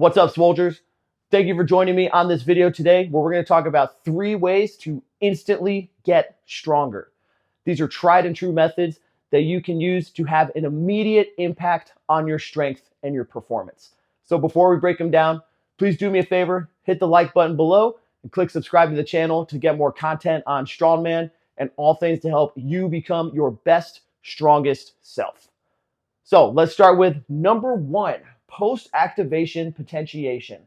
What's up, soldiers? Thank you for joining me on this video today, where we're going to talk about 3 ways to instantly get stronger. These are tried and true methods that you can use to have an immediate impact on your strength and your performance. So before we break them down, please do me a favor, hit the like button below and click subscribe to the channel to get more content on strongman and all things to help you become your best, strongest self. So let's start with number 1, post-activation potentiation.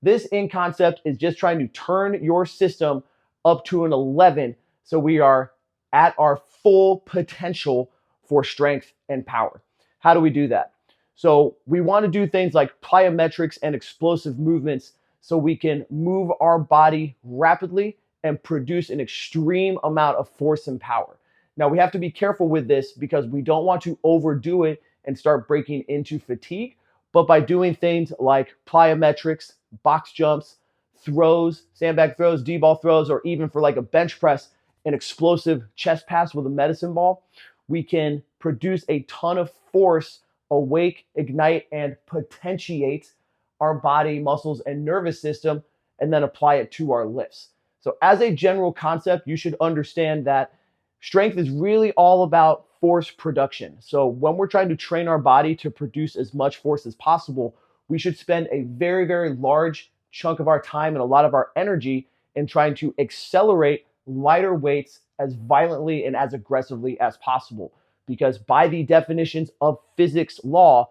This in concept is just trying to turn your system up to an 11 so we are at our full potential for strength and power. How do we do that? So we want to do things like plyometrics and explosive movements so we can move our body rapidly and produce an extreme amount of force and power. Now we have to be careful with this because we don't want to overdo it and start breaking into fatigue. But by doing things like plyometrics, box jumps, throws, sandbag throws, D-ball throws, or even for like a bench press, an explosive chest pass with a medicine ball, we can produce a ton of force, awake, ignite, and potentiate our body, muscles, and nervous system, and then apply it to our lifts. So as a general concept, you should understand that strength is really all about force production. So when we're trying to train our body to produce as much force as possible, we should spend a very, very large chunk of our time and a lot of our energy in trying to accelerate lighter weights as violently and as aggressively as possible. Because by the definitions of physics law,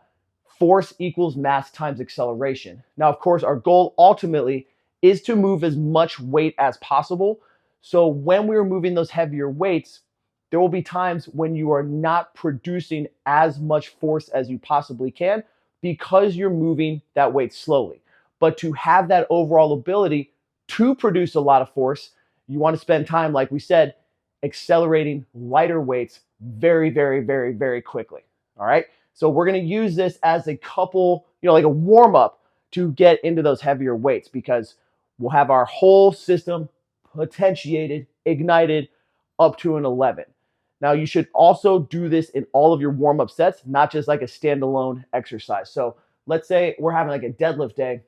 force equals mass times acceleration. Now, of course, our goal ultimately is to move as much weight as possible. So when we're moving those heavier weights, there will be times when you are not producing as much force as you possibly can because you're moving that weight slowly. But to have that overall ability to produce a lot of force, you want to spend time, like we said, accelerating lighter weights very, very, very, very quickly. All right. So we're going to use this as a couple, like a warm up to get into those heavier weights because we'll have our whole system potentiated, ignited up to an 11. Now, you should also do this in all of your warm-up sets, not just like a standalone exercise. So let's say we're having like a deadlift day.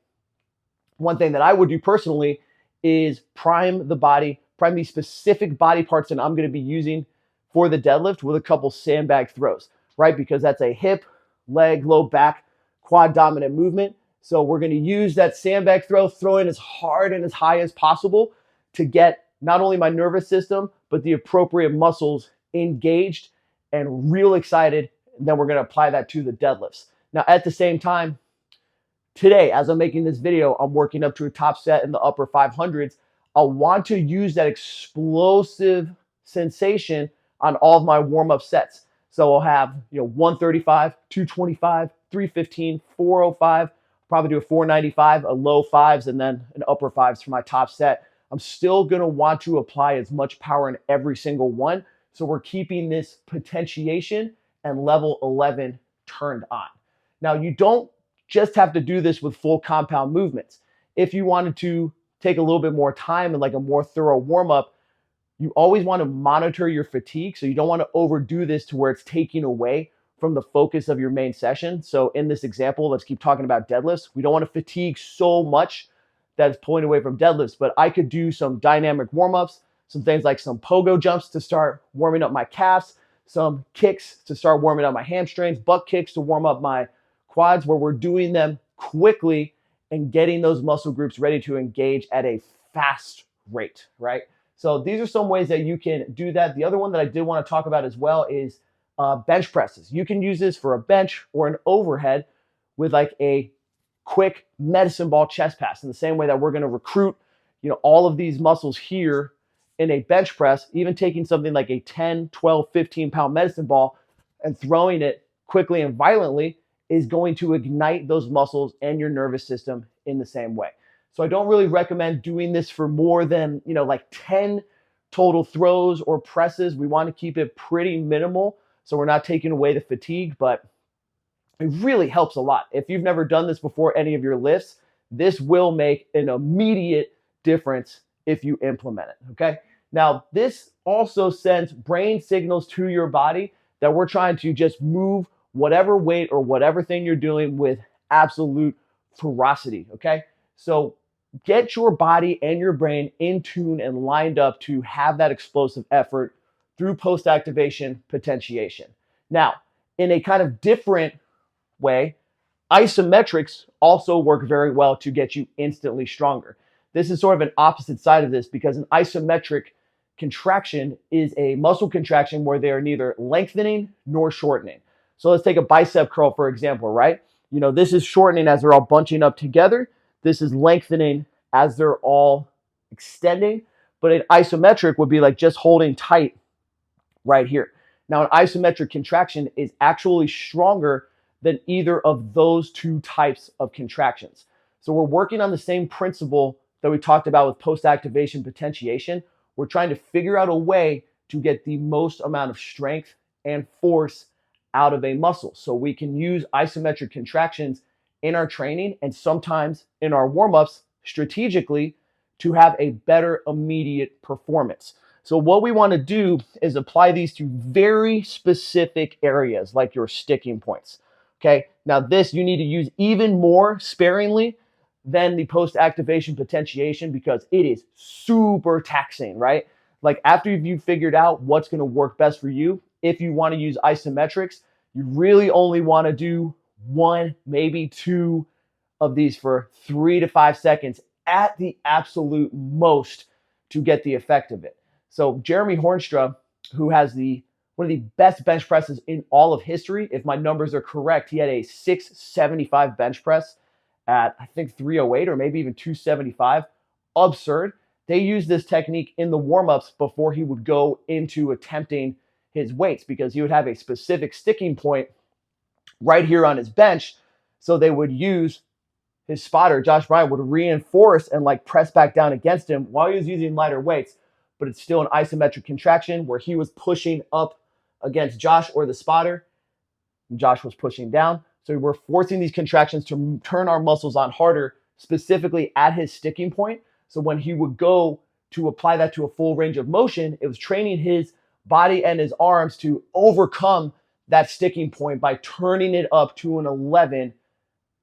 One thing that I would do personally is prime the body, prime these specific body parts that I'm going to be using for the deadlift with a couple sandbag throws, right? Because that's a hip, leg, low back, quad dominant movement. So we're going to use that sandbag throw in as hard and as high as possible to get not only my nervous system, but the appropriate muscles engaged and real excited. And then we're going to apply that to the deadlifts. Now, at the same time, today, as I'm making this video, I'm working up to a top set in the upper 500s. I want to use that explosive sensation on all of my warm-up sets. So I'll have 135, 225, 315, 405, probably do a 495, a low fives, and then an upper fives for my top set. I'm still going to want to apply as much power in every single one. So we're keeping this potentiation and level 11 turned on. Now, you don't just have to do this with full compound movements. If you wanted to take a little bit more time and like a more thorough warm-up, you always want to monitor your fatigue. So you don't want to overdo this to where it's taking away from the focus of your main session. So in this example, let's keep talking about deadlifts. We don't want to fatigue so much that it's pulling away from deadlifts, but I could do some dynamic warm-ups, some things like some pogo jumps to start warming up my calves, some kicks to start warming up my hamstrings, butt kicks to warm up my quads, where we're doing them quickly and getting those muscle groups ready to engage at a fast rate, right? So these are some ways that you can do that. The other one that I did want to talk about as well is bench presses. You can use this for a bench or an overhead with like a quick medicine ball chest pass in the same way that we're going to recruit, all of these muscles here in a bench press, even taking something like a 10, 12, 15 pound medicine ball and throwing it quickly and violently is going to ignite those muscles and your nervous system in the same way. So I don't really recommend doing this for more than, like 10 total throws or presses. We want to keep it pretty minimal so we're not taking away the fatigue, but it really helps a lot. If you've never done this before any of your lifts, this will make an immediate difference if you implement it, okay? Now, this also sends brain signals to your body that we're trying to just move whatever weight or whatever thing you're doing with absolute ferocity, okay? So get your body and your brain in tune and lined up to have that explosive effort through post-activation potentiation. Now, in a kind of different way, isometrics also work very well to get you instantly stronger. This is sort of an opposite side of this because an isometric contraction is a muscle contraction where they are neither lengthening nor shortening. So let's take a bicep curl, for example, right? This is shortening as they're all bunching up together. This is lengthening as they're all extending. But an isometric would be like just holding tight right here. Now, an isometric contraction is actually stronger than either of those two types of contractions. So we're working on the same principle that we talked about with post-activation potentiation. We're trying to figure out a way to get the most amount of strength and force out of a muscle. So we can use isometric contractions in our training and sometimes in our warm-ups strategically to have a better immediate performance. So what we want to do is apply these to very specific areas like your sticking points. Okay, now this you need to use even more sparingly than the post-activation potentiation because it is super taxing, right? Like after you've figured out what's going to work best for you, if you want to use isometrics, you really only want to do one, maybe two of these for 3 to 5 seconds at the absolute most to get the effect of it. So Jeremy Hornstra, who has one of the best bench presses in all of history, if my numbers are correct, he had a 675 bench press at I think 308 or maybe even 275. Absurd. They used this technique in the warm-ups before he would go into attempting his weights because he would have a specific sticking point right here on his bench. So they would use his spotter, Josh Bryant, would reinforce and like press back down against him while he was using lighter weights, but it's still an isometric contraction where he was pushing up against Josh or the spotter, and Josh was pushing down. So we're forcing these contractions to turn our muscles on harder, specifically at his sticking point. So when he would go to apply that to a full range of motion, it was training his body and his arms to overcome that sticking point by turning it up to an 11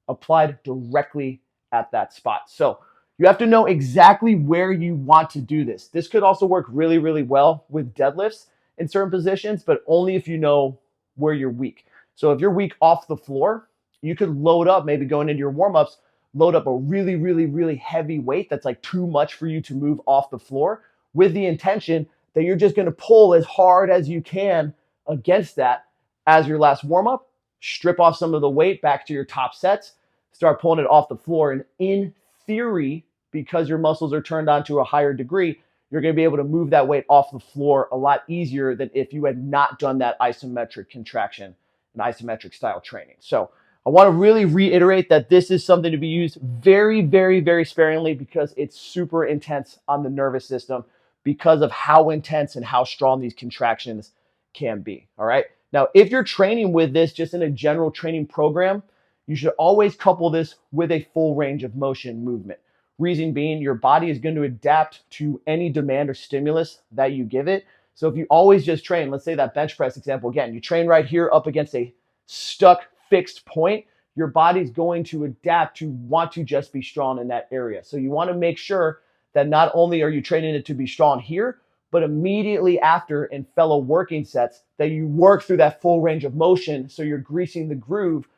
applied directly at that spot. So you have to know exactly where you want to do this. This could also work really, really well with deadlifts in certain positions, but only if you know where you're weak. So if you're weak off the floor, you could load up, maybe going into your warm-ups, load up a really, really, really heavy weight that's like too much for you to move off the floor with the intention that you're just going to pull as hard as you can against that as your last warm-up, strip off some of the weight back to your top sets, start pulling it off the floor. And in theory, because your muscles are turned on to a higher degree, you're going to be able to move that weight off the floor a lot easier than if you had not done that isometric contraction and isometric style training. So I want to really reiterate that this is something to be used very, very, very sparingly because it's super intense on the nervous system because of how intense and how strong these contractions can be. All right. Now, if you're training with this just in a general training program, you should always couple this with a full range of motion movement. Reason being, your body is going to adapt to any demand or stimulus that you give it. So if you always just train, let's say that bench press example again, you train right here up against a stuck fixed point, your body's going to adapt to want to just be strong in that area. So you want to make sure that not only are you training it to be strong here, but immediately after in fellow working sets that you work through that full range of motion so you're greasing the groove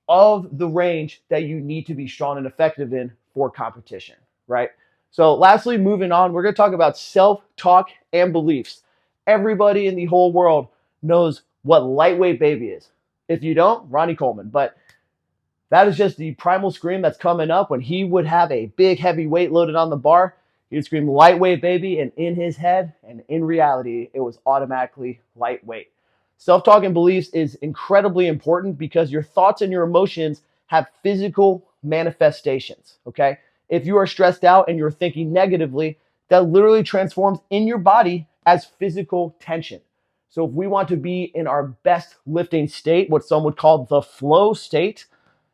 of the range that you need to be strong and effective in for competition, right? So lastly, moving on, we're going to talk about self-talk and beliefs. Everybody in the whole world knows what lightweight baby is. If you don't, Ronnie Coleman. But that is just the primal scream that's coming up when he would have a big heavy weight loaded on the bar. He would scream lightweight baby, and in his head and in reality, it was automatically lightweight. Self-talk and beliefs is incredibly important because your thoughts and your emotions have physical manifestations, okay? If you are stressed out and you're thinking negatively, that literally transforms in your body as physical tension. So if we want to be in our best lifting state, what some would call the flow state,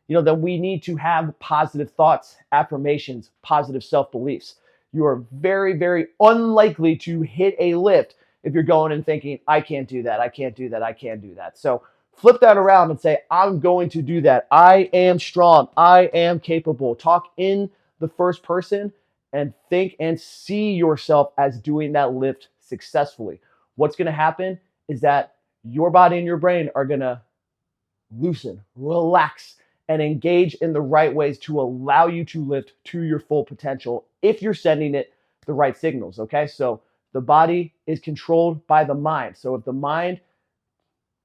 then we need to have positive thoughts, affirmations, positive self-beliefs. You are very, very unlikely to hit a lift if you're going and thinking, I can't do that, I can't do that, I can't do that. So Flip that around and say, I'm going to do that. I am strong. I am capable. Talk in the first person and think and see yourself as doing that lift successfully. What's going to happen is that your body and your brain are going to loosen, relax, and engage in the right ways to allow you to lift to your full potential if you're sending it the right signals. Okay, so the body is controlled by the mind. So if the mind,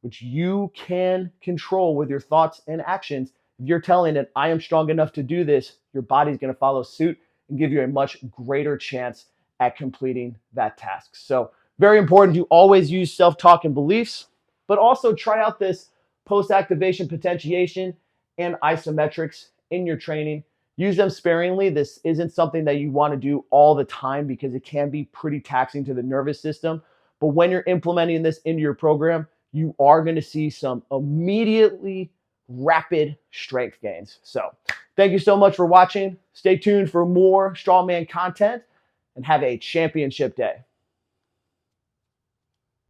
which you can control with your thoughts and actions, if you're telling it, I am strong enough to do this, your body's going to follow suit and give you a much greater chance at completing that task. So very important to always use self-talk and beliefs, but also try out this post-activation potentiation and isometrics in your training. Use them sparingly. This isn't something that you want to do all the time because it can be pretty taxing to the nervous system. But when you're implementing this into your program, you are going to see some immediately rapid strength gains. So thank you so much for watching. Stay tuned for more strongman content and have a championship day.